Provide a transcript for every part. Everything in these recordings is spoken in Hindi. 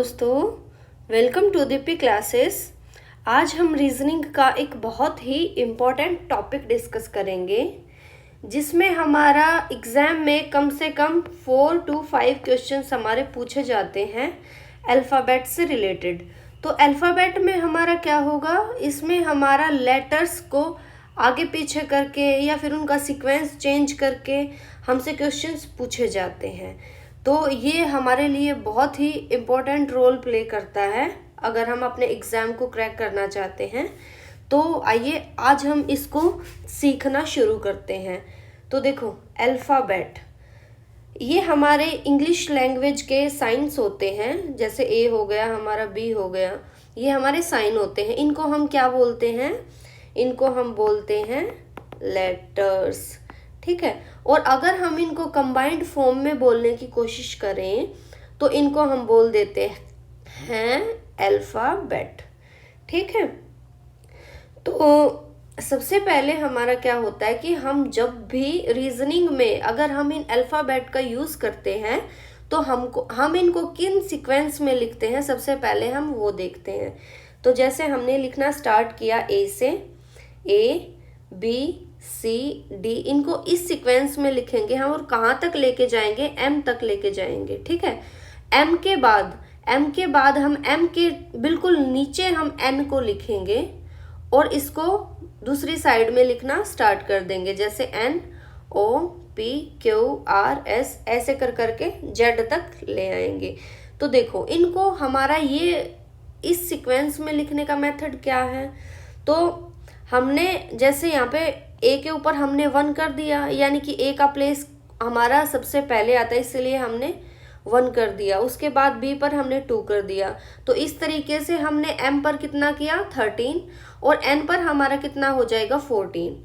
दोस्तों, वेलकम टू दीपी क्लासेस। आज हम रीजनिंग का एक बहुत ही इम्पोर्टेंट टॉपिक डिस्कस करेंगे जिसमें हमारा एग्ज़ाम में कम से कम 4 to 5 क्वेश्चंस हमारे पूछे जाते हैं अल्फ़ाबेट से रिलेटेड। तो अल्फ़ाबेट में हमारा क्या होगा, इसमें हमारा लेटर्स को आगे पीछे करके या फिर उनका सीक्वेंस चेंज करके हमसे क्वेश्चंस पूछे जाते हैं। तो ये हमारे लिए बहुत ही इम्पोर्टेंट रोल प्ले करता है अगर हम अपने एग्ज़ाम को क्रैक करना चाहते हैं। तो आइए आज हम इसको सीखना शुरू करते हैं। तो देखो, अल्फ़ाबेट ये हमारे इंग्लिश लैंग्वेज के साइंस होते हैं, जैसे ए हो गया हमारा, बी हो गया, ये हमारे साइन होते हैं। इनको हम क्या बोलते हैं? इनको हम बोलते हैं लेटर्स, ठीक है। और अगर हम इनको कंबाइंड फॉर्म में बोलने की कोशिश करें तो इनको हम बोल देते हैं अल्फ़ाबेट, ठीक है। तो सबसे पहले हमारा क्या होता है कि हम जब भी रीजनिंग में अगर हम इन अल्फ़ाबेट का यूज़ करते हैं तो हम इनको किन सीक्वेंस में लिखते हैं, सबसे पहले हम वो देखते हैं। तो जैसे हमने लिखना स्टार्ट किया ए से, ए बी सी डी, इनको इस सीक्वेंस में लिखेंगे हम और कहाँ तक लेके जाएंगे? एम तक लेके जाएंगे, ठीक है। एम के बाद हम एम के बिल्कुल नीचे हम एन को लिखेंगे और इसको दूसरी साइड में लिखना स्टार्ट कर देंगे, जैसे N O P Q R S, ऐसे कर करके जेड तक ले आएंगे। तो देखो, इनको हमारा ये इस सीक्वेंस में लिखने का मेथड क्या है? तो हमने जैसे यहाँ पे ए के ऊपर हमने 1 कर दिया, यानी कि ए का प्लेस हमारा सबसे पहले आता है, इसलिए हमने 1 कर दिया। उसके बाद बी पर हमने 2 कर दिया। तो इस तरीके से हमने एम पर कितना किया? 13, और एन पर हमारा कितना हो जाएगा? 14,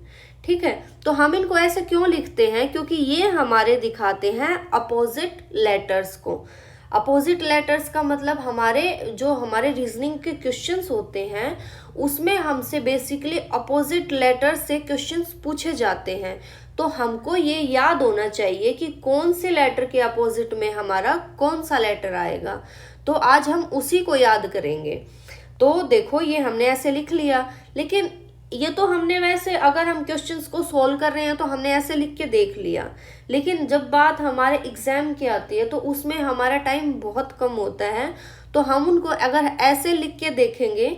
ठीक है। तो हम इनको ऐसे क्यों लिखते हैं? क्योंकि ये हमारे दिखाते हैं अपोजिट लेटर्स को। अपोजिट लेटर्स का मतलब हमारे रीजनिंग के क्वेश्चंस होते हैं उसमें हमसे बेसिकली अपोजिट लेटर्स से क्वेश्चंस पूछे जाते हैं। तो हमको ये याद होना चाहिए कि कौन से लेटर के अपोजिट में हमारा कौन सा लेटर आएगा। तो आज हम उसी को याद करेंगे। तो देखो, ये हमने ऐसे लिख लिया, लेकिन ये तो हमने वैसे अगर हम क्वेश्चंस को सॉल्व कर रहे हैं तो हमने ऐसे लिख के देख लिया, लेकिन जब बात हमारे एग्जाम की आती है तो उसमें हमारा टाइम बहुत कम होता है। तो हम उनको अगर ऐसे लिख के देखेंगे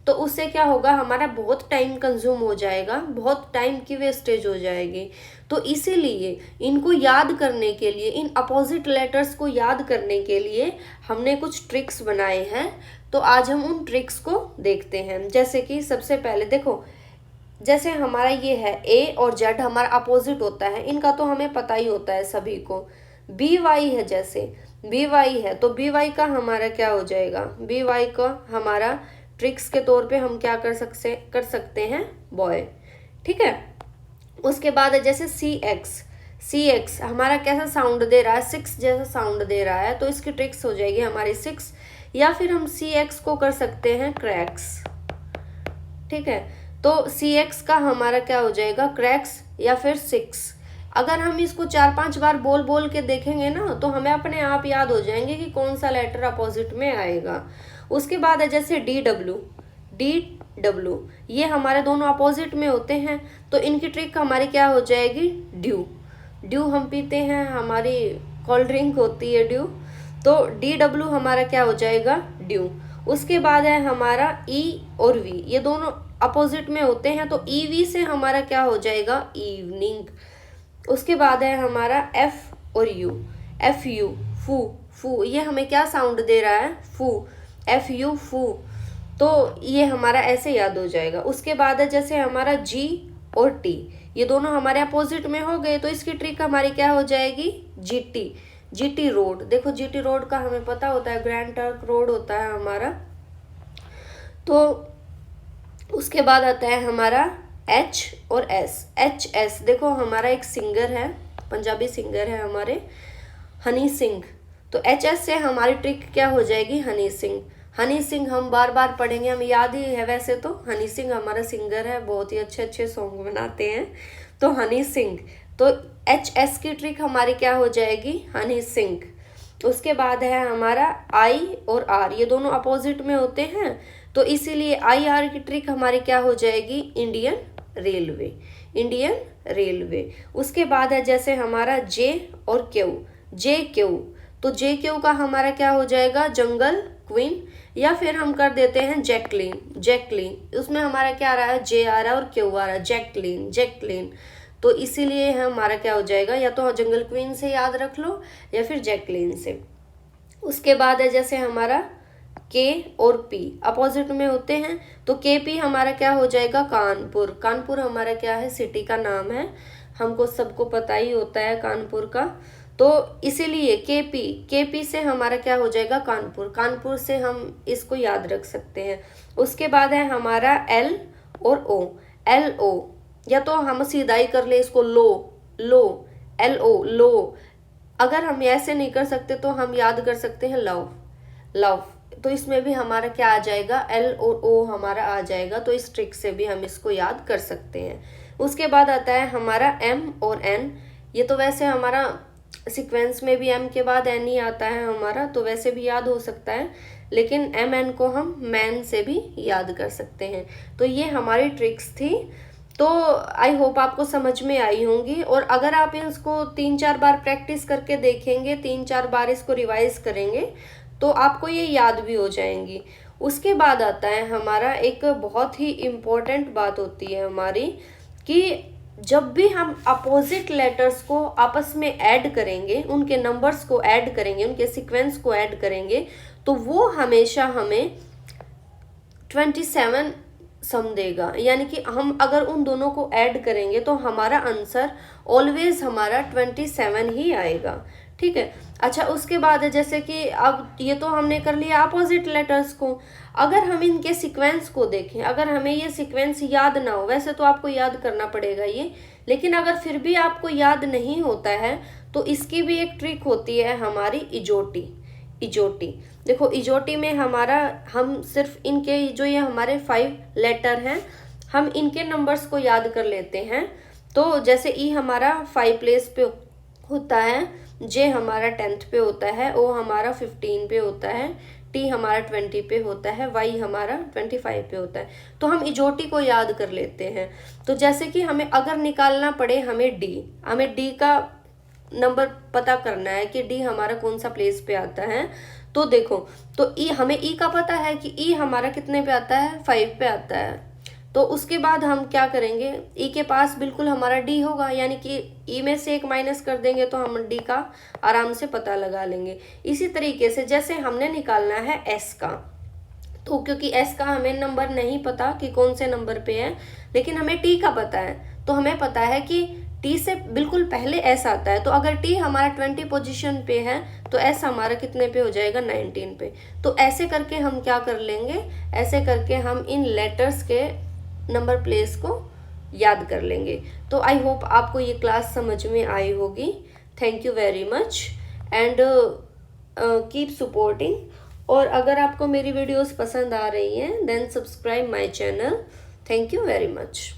तो उससे क्या होगा, हमारा बहुत टाइम कंज्यूम हो जाएगा, बहुत टाइम की वेस्टेज हो जाएगी। तो इसीलिए इनको याद करने के लिए, इन अपोजिट लेटर्स को याद करने के लिए हमने कुछ ट्रिक्स बनाए हैं। तो आज हम उन ट्रिक्स को देखते हैं। जैसे कि सबसे पहले देखो, जैसे हमारा ये है ए और जेड हमारा अपोजिट होता है, इनका तो हमें पता ही होता है सभी को। बी वाई है, जैसे बी वाई है तो बी वाई का हमारा क्या हो जाएगा? बी वाई का हमारा ट्रिक्स के तौर पे हम क्या कर सकते हैं? बॉय, ठीक है। उसके बाद है जैसे सी एक्स हमारा कैसा साउंड दे रहा है? 6 जैसा साउंड दे रहा है, तो इसकी ट्रिक्स हो जाएगी हमारी 6। या फिर हम सी एक्स को कर सकते हैं क्रैक्स, ठीक है। तो सी एक्स का हमारा क्या हो जाएगा? क्रैक्स या फिर 6। अगर हम इसको 4-5 बार बोल बोल के देखेंगे ना तो हमें अपने आप याद हो जाएंगे कि कौन सा लेटर अपोजिट में आएगा। उसके बाद है जैसे डी डब्ल्यू, ये हमारे दोनों अपोजिट में होते हैं, तो इनकी ट्रिक हमारी क्या हो जाएगी? ड्यू हम पीते हैं, हमारी कोल्ड ड्रिंक होती है ड्यू, तो डी डब्ल्यू हमारा क्या हो जाएगा? ड्यू। उसके बाद है हमारा ई और वी, ये दोनों अपोजिट में होते हैं, तो ई वी से हमारा क्या हो जाएगा? इवनिंग। उसके बाद है हमारा एफ और यू, फू, ये हमें क्या साउंड दे रहा है? फू, एफ यू, फू। तो ये हमारा ऐसे याद हो जाएगा। उसके बाद है जैसे हमारा जी और टी, ये दोनों हमारे अपोजिट में हो गए, तो इसकी ट्रिक हमारी क्या हो जाएगी? GT road. देखो, जीटी रोड का हमें पता होता है, ग्रैंड ट्रंक रोड होता है हमारा। तो उसके बाद आता है हमारा एच और एस। देखो, हमारा एक सिंगर है, पंजाबी सिंगर है हमारे, हनी सिंह। तो एच एस से हमारी ट्रिक क्या हो जाएगी? हनी सिंह हम बार बार पढ़ेंगे, हमें याद ही है वैसे तो। हनी सिंह हमारा सिंगर है, बहुत ही अच्छे अच्छे सॉन्ग बनाते हैं, तो हनी सिंह। तो एच एस की ट्रिक हमारी क्या हो जाएगी? हनी सिंह। उसके बाद है हमारा आई और आर, ये दोनों अपोजिट में होते हैं, तो इसीलिए आई आर की ट्रिक हमारी क्या हो जाएगी, इंडियन रेलवे, इंडियन रेलवे। उसके बाद है जैसे हमारा जे और क्यू, जे क्यू, तो जे क्यू का हमारा क्या हो जाएगा, जंगल क्वीन, या फिर हम कर देते हैं जैकलीन, जैकलीन, उसमें हमारा क्या आ रहा है, जे आ रहा है और क्यू आ रहा है, जैकलीन, जैकलीन, तो इसीलिए हमारा क्या हो जाएगा, या तो जंगल क्वीन से याद रख लो या फिर जैकलीन से। उसके बाद है जैसे हमारा के और पी अपोजिट में होते हैं, तो के पी हमारा क्या हो जाएगा, कानपुर, कानपुर हमारा क्या है, सिटी का नाम है, हमको सबको पता ही होता है कानपुर का, तो इसीलिए के पी से हमारा क्या हो जाएगा, कानपुर, कानपुर से हम इसको याद रख सकते हैं। उसके बाद है हमारा एल और ओ, एल ओ, या तो हम सीधा ही कर ले इसको, लो, लो, एल ओ, लो, अगर हम ऐसे नहीं कर सकते तो हम याद कर सकते हैं लव, लव, तो इसमें भी हमारा क्या आ जाएगा, एल और ओ हमारा आ जाएगा, तो इस ट्रिक से भी हम इसको याद कर सकते हैं। उसके बाद आता है हमारा एम और एन, ये तो वैसे हमारा सीक्वेंस में भी एम के बाद एन ही आता है हमारा, तो वैसे भी याद हो सकता है, लेकिन एम एन को हम मैन से भी याद कर सकते हैं। तो ये हमारी ट्रिक्स थी, तो आई होप आपको समझ में आई होंगी, और अगर आप इसको 3-4 बार प्रैक्टिस करके देखेंगे, 3-4 बार इसको रिवाइज करेंगे, तो आपको ये याद भी हो जाएंगी। उसके बाद आता है हमारा एक बहुत ही इम्पोर्टेंट बात होती है हमारी, कि जब भी हम अपोजिट लेटर्स को आपस में ऐड करेंगे, उनके नंबर्स को ऐड करेंगे, उनके सीक्वेंस को ऐड करेंगे, तो वो हमेशा हमें 27 सम देगा, यानी कि हम अगर उन दोनों को ऐड करेंगे तो हमारा आंसर ऑलवेज हमारा 27 ही आएगा, ठीक है। अच्छा, उसके बाद है जैसे कि अब ये तो हमने कर लिया अपोजिट लेटर्स को, अगर हम इनके सीक्वेंस को देखें, अगर हमें ये सीक्वेंस याद ना हो, वैसे तो आपको याद करना पड़ेगा ये, लेकिन अगर फिर भी आपको याद नहीं होता है तो इसकी भी एक ट्रिक होती है हमारी, इजोटी, इजोटी। देखो इजोटी में हमारा, हम सिर्फ इनके जो ये हमारे 5 लेटर हैं, हम इनके नंबर्स को याद कर लेते हैं। तो जैसे ई हमारा 5 प्लेस पे होता है, जे हमारा 10th पे होता है, ओ हमारा 15 पे होता है, टी हमारा 20 पे होता है, वाई हमारा 25 पे होता है, तो हम इजोटी को याद कर लेते हैं। तो जैसे कि हमें अगर निकालना पड़े, हमें डी का नंबर पता करना है कि डी हमारा कौन सा प्लेस पे आता है, तो देखो, तो ई, हमें ई का पता है कि ई हमारा कितने पे आता है, 5 पे आता है, तो उसके बाद हम क्या करेंगे, ई के पास बिल्कुल हमारा डी होगा, यानी कि ई में से 1 माइनस कर देंगे तो हम डी का आराम से पता लगा लेंगे। इसी तरीके से जैसे हमने निकालना है एस का, तो क्योंकि एस का हमें नंबर नहीं पता कि कौन से नंबर पे है, लेकिन हमें टी का पता है, तो हमें पता है कि टी से बिल्कुल पहले एस आता है, तो अगर टी हमारा 20 पोजीशन पे है तो एस हमारा कितने पे हो जाएगा, 19 पे। तो ऐसे करके हम क्या कर लेंगे, ऐसे करके हम इन लेटर्स के नंबर प्लेस को याद कर लेंगे। तो आई होप आपको ये क्लास समझ में आई होगी। Thank you very much and keep supporting, और अगर आपको मेरी वीडियोस पसंद आ रही हैं then subscribe my channel. Thank you very much.